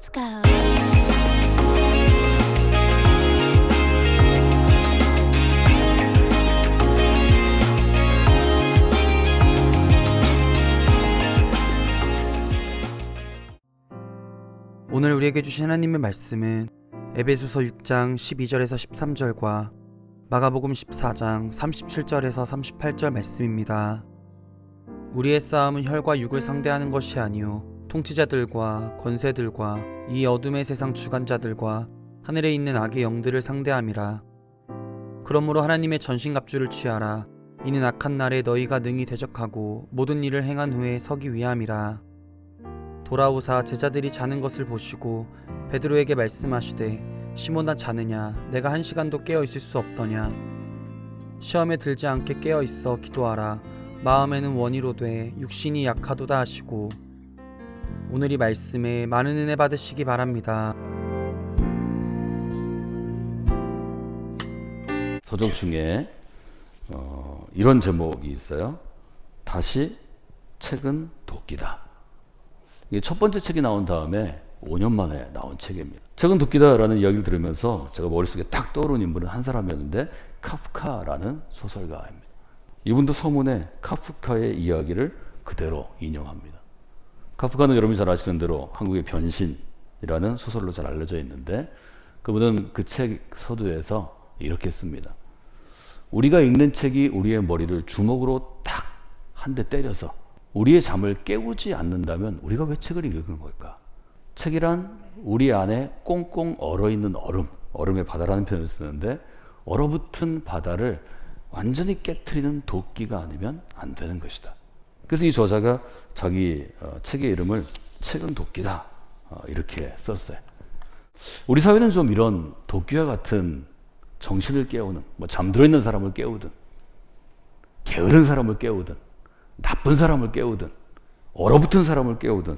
Let's go. 오늘 우리에게 주신 하나님의 말씀은 에베소서 6장 12절에서 13절과 마가복음 14장 37절에서 38절 말씀입니다. 우리의 싸움은 혈과 육을 상대하는 것이 아니요 통치자들과 권세들과 이 어둠의 세상 주관자들과 하늘에 있는 악의 영들을 상대함이라. 그러므로 하나님의 전신갑주를 취하라. 이는 악한 날에 너희가 능히 대적하고 모든 일을 행한 후에 서기 위함이라. 돌아오사 제자들이 자는 것을 보시고 베드로에게 말씀하시되 시몬아 자느냐? 내가 1시간도 깨어 있을 수 없더냐? 시험에 들지 않게 깨어 있어 기도하라. 마음에는 원이로되 육신이 약하도다 하시고. 오늘 이 말씀에 많은 은혜 받으시기 바랍니다. 서적 중에 이런 제목이 있어요. 다시 책은 도끼다. 이게 첫 번째 책이 나온 다음에 5년 만에 나온 책입니다. 책은 도끼다라는 이야기를 들으면서 제가 머릿속에 딱 떠오른 인물은 한 사람이었는데 카프카라는 소설가입니다. 이분도 서문에 카프카의 이야기를 그대로 인용합니다. 카프카는 여러분이 잘 아시는 대로 한국의 변신이라는 소설로 잘 알려져 있는데, 그분은 그 책 서두에서 이렇게 씁니다. 우리가 읽는 책이 우리의 머리를 주먹으로 딱 한 대 때려서 우리의 잠을 깨우지 않는다면 우리가 왜 책을 읽는 걸까? 책이란 우리 안에 꽁꽁 얼어있는 얼음의 바다라는 표현을 쓰는데, 얼어붙은 바다를 완전히 깨트리는 도끼가 아니면 안 되는 것이다. 그래서 이 저자가 자기 책의 이름을 책은 도끼다 이렇게 썼어요. 우리 사회는 좀 이런 도끼와 같은 정신을 깨우는, 잠들어 있는 사람을 깨우든 게으른 사람을 깨우든 나쁜 사람을 깨우든 얼어붙은 사람을 깨우든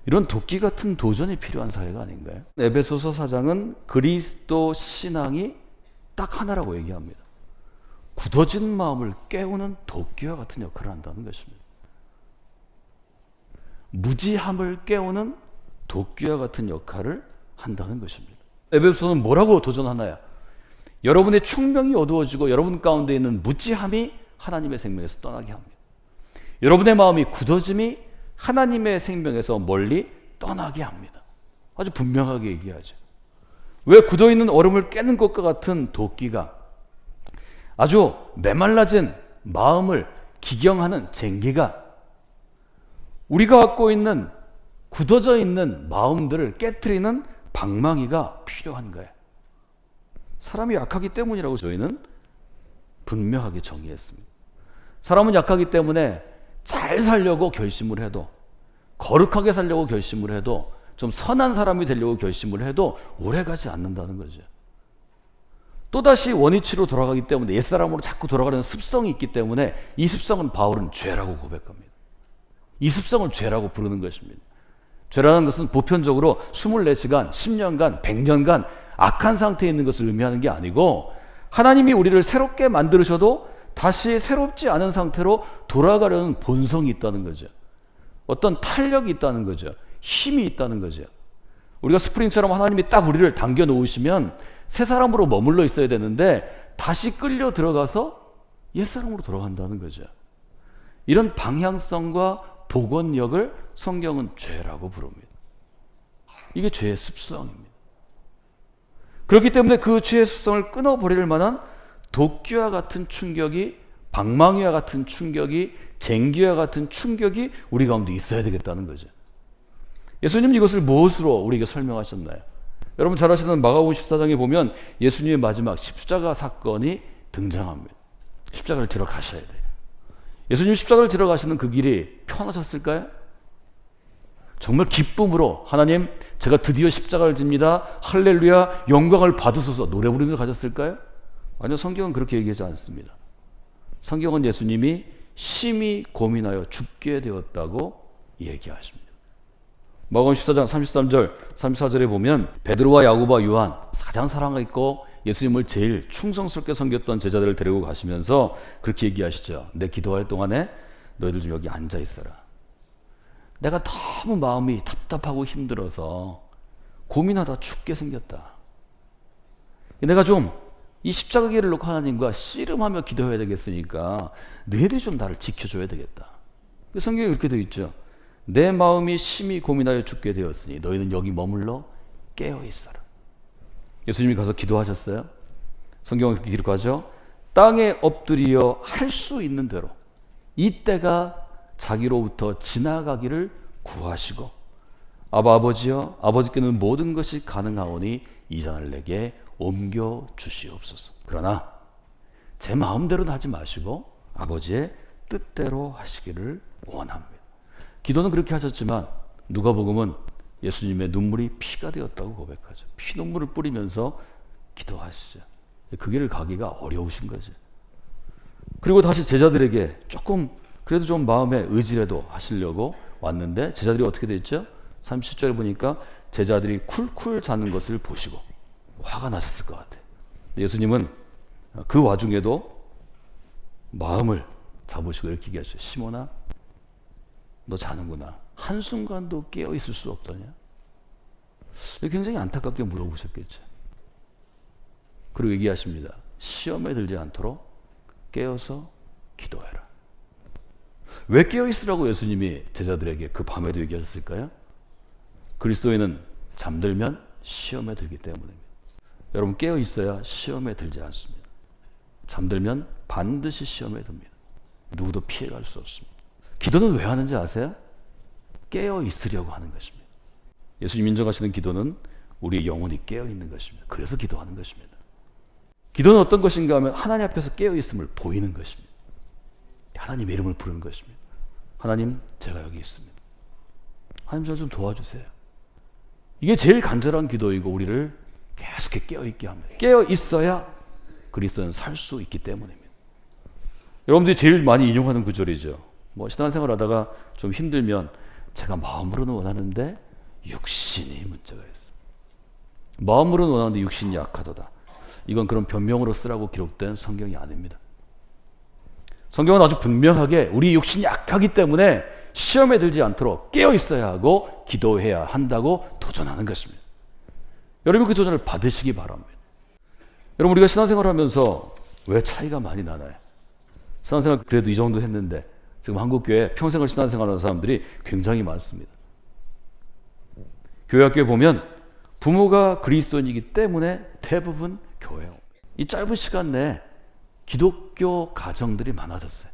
이런 도끼 같은 도전이 필요한 사회가 아닌가요? 에베소서 4장은 그리스도 신앙이 딱 하나라고 얘기합니다. 굳어진 마음을 깨우는 도끼와 같은 역할을 한다는 것입니다. 무지함을 깨우는 도끼와 같은 역할을 한다는 것입니다. 에베소서는 뭐라고 도전하나요? 여러분의 충명이 어두워지고 여러분 가운데 있는 무지함이 하나님의 생명에서 떠나게 합니다. 여러분의 마음이 굳어짐이 하나님의 생명에서 멀리 떠나게 합니다. 아주 분명하게 얘기하죠. 왜 굳어있는 얼음을 깨는 것과 같은 도끼가 아주 메말라진 마음을 기경하는 쟁기가 우리가 갖고 있는 굳어져 있는 마음들을 깨트리는 방망이가 필요한 거예요. 사람이 약하기 때문이라고 저희는 분명하게 정의했습니다. 사람은 약하기 때문에 잘 살려고 결심을 해도, 거룩하게 살려고 결심을 해도, 좀 선한 사람이 되려고 결심을 해도 오래가지 않는다는 거죠. 또다시 원위치로 돌아가기 때문에, 옛사람으로 자꾸 돌아가는 습성이 있기 때문에 이 습성은 바울은 죄라고 고백합니다. 이 습성을 죄라고 부르는 것입니다. 죄라는 것은 보편적으로 24시간, 10년간, 100년간 악한 상태에 있는 것을 의미하는 게 아니고, 하나님이 우리를 새롭게 만들으셔도 다시 새롭지 않은 상태로 돌아가려는 본성이 있다는 거죠. 어떤 탄력이 있다는 거죠. 힘이 있다는 거죠. 우리가 스프링처럼 하나님이 딱 우리를 당겨 놓으시면 새 사람으로 머물러 있어야 되는데 다시 끌려 들어가서 옛사람으로 돌아간다는 거죠. 이런 방향성과 복원력을 성경은 죄라고 부릅니다. 이게 죄의 습성입니다. 그렇기 때문에 그 죄의 습성을 끊어버릴 만한 도끼와 같은 충격이, 방망이와 같은 충격이, 쟁기와 같은 충격이 우리 가운데 있어야 되겠다는 거죠. 예수님은 이것을 무엇으로 우리에게 설명하셨나요? 여러분 잘 아시는 마가복음 14장에 보면 예수님의 마지막 십자가 사건이 등장합니다. 십자가를 지러 가셔야 돼요. 예수님 십자가를 지러 가시는 그 길이 편하셨을까요? 정말 기쁨으로 하나님 제가 드디어 십자가를 집니다. 할렐루야 영광을 받으소서 노래 부르면서 가셨을까요? 아니요, 성경은 그렇게 얘기하지 않습니다. 성경은 예수님이 심히 고민하여 죽게 되었다고 얘기하십니다. 마가복음 14장 33절 34절에 보면 베드로와 야고보와 요한 가장 사랑했고 예수님을 제일 충성스럽게 섬겼던 제자들을 데리고 가시면서 그렇게 얘기하시죠. 내 기도할 동안에 너희들 좀 여기 앉아 있어라. 내가 너무 마음이 답답하고 힘들어서 고민하다 죽게 생겼다. 내가 좀 이 십자가 길을 놓고 하나님과 씨름하며 기도해야 되겠으니까 너희들이 좀 나를 지켜줘야 되겠다. 성경에 그렇게 되어 있죠. 내 마음이 심히 고민하여 죽게 되었으니 너희는 여기 머물러 깨어 있어라. 예수님이 가서 기도하셨어요. 성경은 그렇게 기록하죠. 땅에 엎드려 할 수 있는 대로 이 때가 자기로부터 지나가기를 구하시고 아버지여 아버지께는 모든 것이 가능하오니 이 잔을 내게 옮겨 주시옵소서. 그러나 제 마음대로는 하지 마시고 아버지의 뜻대로 하시기를 원합니다. 기도는 그렇게 하셨지만 누가복음은 예수님의 눈물이 피가 되었다고 고백하죠. 피눈물을 뿌리면서 기도하시죠. 그 길을 가기가 어려우신 거죠. 그리고 다시 제자들에게 조금 그래도 좀 마음의 의지라도 하시려고 왔는데 제자들이 어떻게 됐죠? 37절에 보니까 제자들이 쿨쿨 자는 것을 보시고 화가 나셨을 것 같아요. 예수님은 그 와중에도 마음을 잡으시고 이렇게 얘기하셨어요. 시몬아, 너 자는구나. 한순간도 깨어 있을 수 없더냐? 굉장히 안타깝게 물어보셨겠죠. 그리고 얘기하십니다. 시험에 들지 않도록 깨어서 기도해라. 왜 깨어 있으라고 예수님이 제자들에게 그 밤에도 얘기하셨을까요? 그리스도인은 잠들면 시험에 들기 때문입니다. 여러분 깨어 있어야 시험에 들지 않습니다. 잠들면 반드시 시험에 듭니다. 누구도 피해갈 수 없습니다. 기도는 왜 하는지 아세요? 깨어 있으려고 하는 것입니다. 예수님 인정하시는 기도는 우리의 영혼이 깨어 있는 것입니다. 그래서 기도하는 것입니다. 기도는 어떤 것인가 하면 하나님 앞에서 깨어 있음을 보이는 것입니다. 하나님 이름을 부르는 것입니다. 하나님, 제가 여기 있습니다. 하나님, 저 좀 도와주세요. 이게 제일 간절한 기도이고 우리를 계속 깨어 있게 합니다. 깨어 있어야 그리스도는 살 수 있기 때문입니다. 여러분들이 제일 많이 인용하는 구절이죠. 신앙생활 하다가 좀 힘들면 제가 마음으로는 원하는데 육신이 문제가 있어. 마음으로는 원하는데 육신이 약하도다. 이건 그런 변명으로 쓰라고 기록된 성경이 아닙니다. 성경은 아주 분명하게 우리 육신이 약하기 때문에 시험에 들지 않도록 깨어 있어야 하고 기도해야 한다고 도전하는 것입니다. 여러분 그 도전을 받으시기 바랍니다. 여러분 우리가 신앙생활 하면서 왜 차이가 많이 나나요? 신앙생활 그래도 이 정도 했는데 지금 한국교회 평생을 신앙생활하는 사람들이 굉장히 많습니다. 교회 학교에 보면 부모가 그리스도인이기 때문에 대부분 교회에 옵니다. 이 짧은 시간 내에 기독교 가정들이 많아졌어요.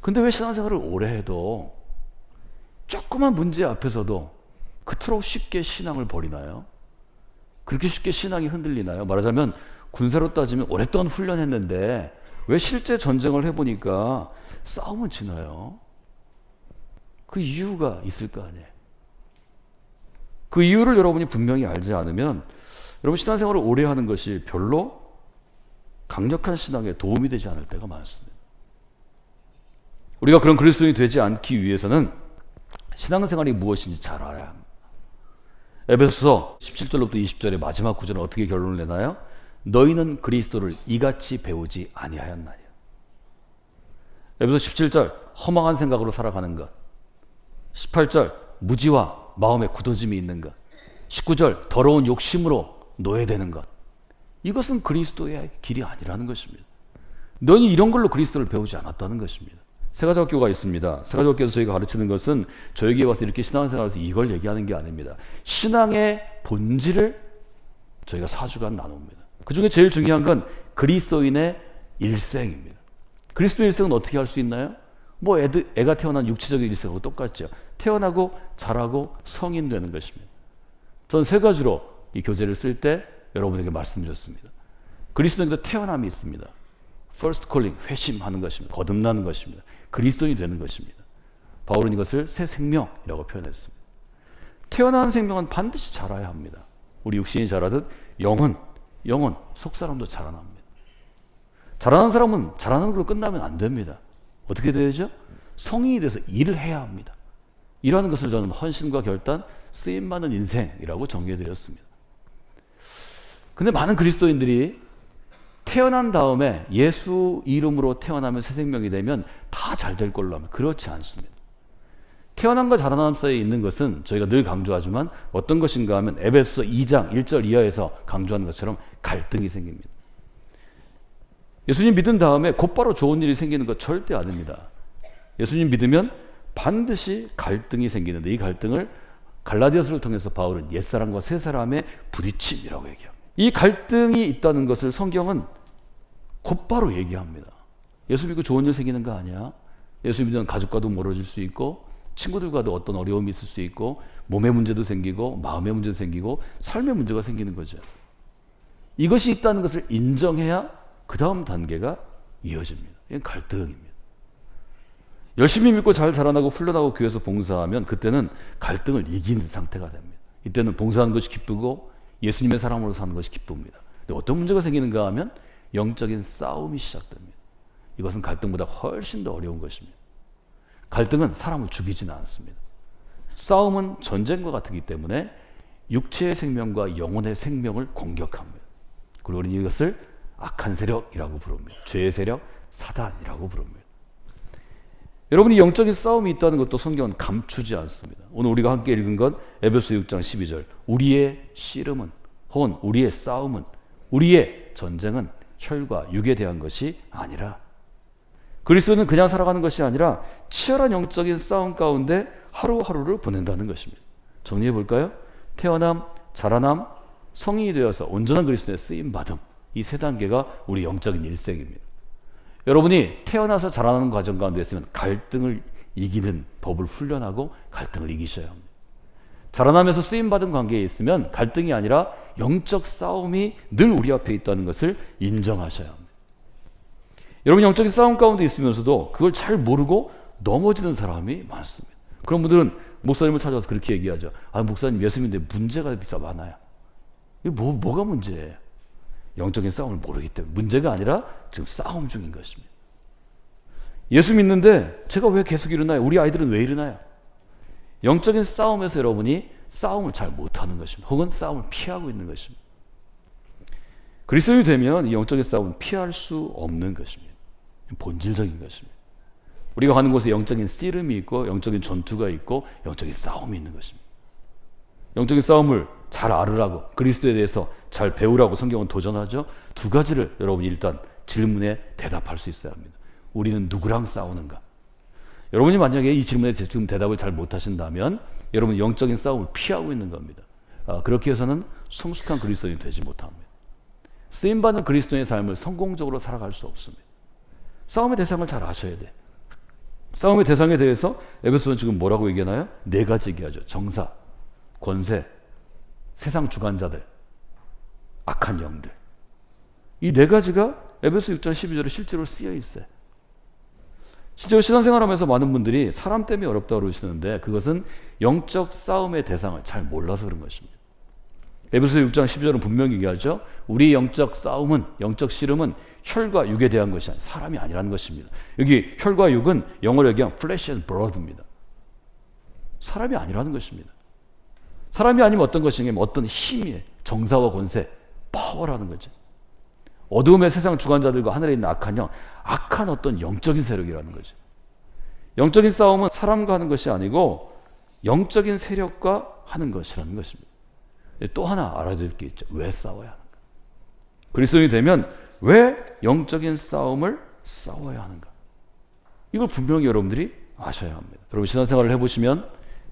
근데 왜 신앙생활을 오래 해도 조그만 문제 앞에서도 그토록 쉽게 신앙을 버리나요? 그렇게 쉽게 신앙이 흔들리나요? 말하자면 군사로 따지면 오랫동안 훈련했는데 왜 실제 전쟁을 해보니까 싸움은 지나요? 그 이유가 있을 거 아니에요. 그 이유를 여러분이 분명히 알지 않으면 여러분 신앙생활을 오래 하는 것이 별로 강력한 신앙에 도움이 되지 않을 때가 많습니다. 우리가 그런 그리스도인이 되지 않기 위해서는 신앙생활이 무엇인지 잘 알아야 합니다. 에베소서 17절로부터 20절의 마지막 구절은 어떻게 결론을 내나요? 너희는 그리스도를 이같이 배우지 아니하였나니. 에베소서 17절 허망한 생각으로 살아가는 것, 18절 무지와 마음에 굳어짐이 있는 것, 19절 더러운 욕심으로 노예되는 것. 이것은 그리스도의 길이 아니라는 것입니다. 너희 이런 걸로 그리스도를 배우지 않았다는 것입니다. 세가족교가 있습니다. 세가족교에서 저희가 가르치는 것은 저에게 와서 이렇게 신앙생활에서 이걸 얘기하는 게 아닙니다. 신앙의 본질을 저희가 4주간 나눕니다. 그 중에 제일 중요한 건 그리스도인의 일생입니다. 그리스도의 일생은 어떻게 할 수 있나요? 애가 태어난 육체적인 일생하고 똑같죠. 태어나고 자라고 성인 되는 것입니다. 전 세 가지로 이 교재를 쓸 때 여러분에게 말씀드렸습니다. 그리스도인도 태어남이 있습니다. First calling, 회심하는 것입니다. 거듭나는 것입니다. 그리스도인이 되는 것입니다. 바울은 이것을 새 생명이라고 표현했습니다. 태어난 생명은 반드시 자라야 합니다. 우리 육신이 자라듯 영혼, 속사람도 자라납니다. 자라는 사람은 자라는 걸로 끝나면 안 됩니다. 어떻게 되죠? 성인이 돼서 일을 해야 합니다. 일하는 것을 저는 헌신과 결단, 쓰임받는 인생이라고 정의해드렸습니다. 근데 많은 그리스도인들이 태어난 다음에 예수 이름으로 태어나면 새 생명이 되면 다 잘 될 걸로 하면 그렇지 않습니다. 태어남과 자라남 사이에 있는 것은 저희가 늘 강조하지만 어떤 것인가 하면 에베소서 2장 1절 이하에서 강조하는 것처럼 갈등이 생깁니다. 예수님 믿은 다음에 곧바로 좋은 일이 생기는 것 절대 아닙니다. 예수님 믿으면 반드시 갈등이 생기는데 이 갈등을 갈라디아서를 통해서 바울은 옛사람과 새사람의 부딪힘이라고 얘기합니다. 이 갈등이 있다는 것을 성경은 곧바로 얘기합니다. 예수 믿고 좋은 일 생기는 거 아니야? 예수 믿으면 가족과도 멀어질 수 있고 친구들과도 어떤 어려움이 있을 수 있고 몸의 문제도 생기고 마음의 문제도 생기고 삶의 문제가 생기는 거죠. 이것이 있다는 것을 인정해야 그 다음 단계가 이어집니다. 이건 갈등입니다. 열심히 믿고 잘 자라나고 훈련하고 교회에서 봉사하면 그때는 갈등을 이기는 상태가 됩니다. 이때는 봉사하는 것이 기쁘고 예수님의 사람으로 사는 것이 기쁩니다. 근데 어떤 문제가 생기는가 하면 영적인 싸움이 시작됩니다. 이것은 갈등보다 훨씬 더 어려운 것입니다. 갈등은 사람을 죽이지는 않습니다. 싸움은 전쟁과 같기 때문에 육체의 생명과 영혼의 생명을 공격합니다. 그리고 우리는 이것을 악한 세력이라고 부릅니다. 죄의 세력, 사단이라고 부릅니다. 여러분이 영적인 싸움이 있다는 것도 성경은 감추지 않습니다. 오늘 우리가 함께 읽은 건 에베소 6장 12절. 우리의 씨름은 혹은 우리의 싸움은 우리의 전쟁은 혈과 육에 대한 것이 아니라 그리스도는 그냥 살아가는 것이 아니라 치열한 영적인 싸움 가운데 하루하루를 보낸다는 것입니다. 정리해 볼까요? 태어남, 자라남, 성인이 되어서 온전한 그리스도의 쓰임받음 이 세 단계가 우리 영적인 일생입니다. 여러분이 태어나서 자라나는 과정 가운데 있으면 갈등을 이기는 법을 훈련하고 갈등을 이기셔야 합니다. 자라나면서 쓰임받은 관계에 있으면 갈등이 아니라 영적 싸움이 늘 우리 앞에 있다는 것을 인정하셔야 합니다. 여러분 영적인 싸움 가운데 있으면서도 그걸 잘 모르고 넘어지는 사람이 많습니다. 그런 분들은 목사님을 찾아와서 그렇게 얘기하죠. 아, 목사님 예수 믿는데 문제가 많아요. 이게 뭐가 문제예요? 영적인 싸움을 모르기 때문에 문제가 아니라 지금 싸움 중인 것입니다. 예수 믿는데 제가 왜 계속 일어나요? 우리 아이들은 왜 일어나요? 영적인 싸움에서 여러분이 싸움을 잘 못하는 것입니다. 혹은 싸움을 피하고 있는 것입니다. 그리스도인이 되면 이 영적인 싸움은 피할 수 없는 것입니다. 본질적인 것입니다. 우리가 가는 곳에 영적인 씨름이 있고 영적인 전투가 있고 영적인 싸움이 있는 것입니다. 영적인 싸움을 잘 알으라고 그리스도에 대해서 잘 배우라고 성경은 도전하죠. 두 가지를 여러분이 일단 질문에 대답할 수 있어야 합니다. 우리는 누구랑 싸우는가? 여러분이 만약에 이 질문에 지금 대답을 잘 못하신다면 여러분 영적인 싸움을 피하고 있는 겁니다. 그렇게 해서는 성숙한 그리스도인이 되지 못합니다. 쓰임받는 그리스도인의 삶을 성공적으로 살아갈 수 없습니다. 싸움의 대상을 잘 아셔야 돼. 싸움의 대상에 대해서 에베소는 지금 뭐라고 얘기하나요? 네 가지 얘기하죠. 정사, 권세, 세상 주관자들, 악한 영들. 이 네 가지가 에베소 6장 12절에 실제로 쓰여 있어요. 실제로 신앙생활하면서 많은 분들이 사람 때문에 어렵다고 그러시는데 그것은 영적 싸움의 대상을 잘 몰라서 그런 것입니다. 에베소 6장 12절은 분명히 얘기하죠. 우리 영적 싸움은, 영적 씨름은 혈과 육에 대한 것이 아니라 사람이 아니라는 것입니다. 여기 혈과 육은 영어로 얘기하면 flesh and blood입니다. 사람이 아니라는 것입니다. 사람이 아니면 어떤 것이냐면 어떤 힘이에요. 정사와 권세, 파워라는 거죠. 어두움의 세상 주관자들과 하늘에 있는 악한 영, 악한 어떤 영적인 세력이라는 거죠. 영적인 싸움은 사람과 하는 것이 아니고 영적인 세력과 하는 것이라는 것입니다. 또 하나 알아야 될 게 있죠. 왜 싸워야 하는가? 그리스도인이 되면 왜 영적인 싸움을 싸워야 하는가? 이걸 분명히 여러분들이 아셔야 합니다. 여러분 신앙생활을 해보시면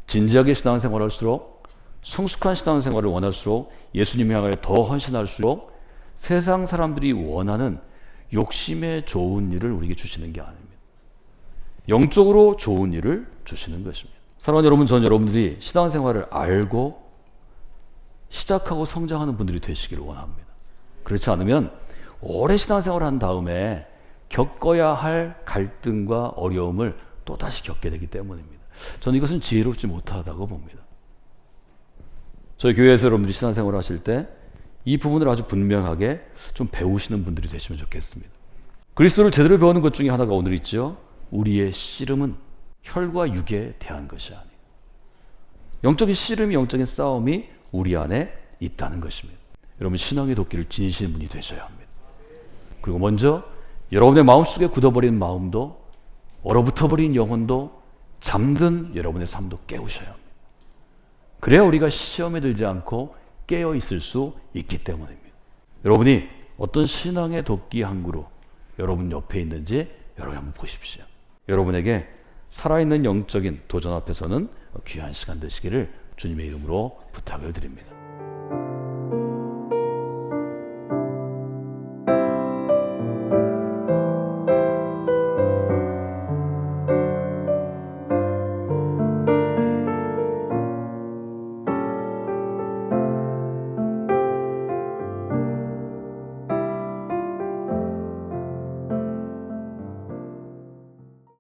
진지하게 신앙생활을 할수록 성숙한 신앙생활을 원할수록 예수님 향하여 더 헌신할수록 세상 사람들이 원하는 욕심에 좋은 일을 우리에게 주시는 게 아닙니다. 영적으로 좋은 일을 주시는 것입니다. 사랑하는 여러분, 전 여러분들이 신앙생활을 알고 시작하고 성장하는 분들이 되시기를 원합니다. 그렇지 않으면 오래 신앙생활을 한 다음에 겪어야 할 갈등과 어려움을 또다시 겪게 되기 때문입니다. 저는 이것은 지혜롭지 못하다고 봅니다. 저희 교회에서 여러분들이 신앙생활을 하실 때 이 부분을 아주 분명하게 좀 배우시는 분들이 되시면 좋겠습니다. 그리스도를 제대로 배우는 것 중에 하나가 오늘 있죠. 우리의 씨름은 혈과 육에 대한 것이 아니에요. 영적인 씨름이, 영적인 싸움이 우리 안에 있다는 것입니다. 여러분 신앙의 도끼를 지니시는 분이 되셔야 합니다. 그리고 먼저 여러분의 마음속에 굳어버린 마음도 얼어붙어버린 영혼도 잠든 여러분의 삶도 깨우셔야 합니다. 그래야 우리가 시험에 들지 않고 깨어 있을 수 있기 때문입니다. 여러분이 어떤 신앙의 도끼 한 그루 여러분 옆에 있는지 여러분 한번 보십시오. 여러분에게 살아있는 영적인 도전 앞에서는 귀한 시간 되시기를 주님의 이름으로 부탁을 드립니다.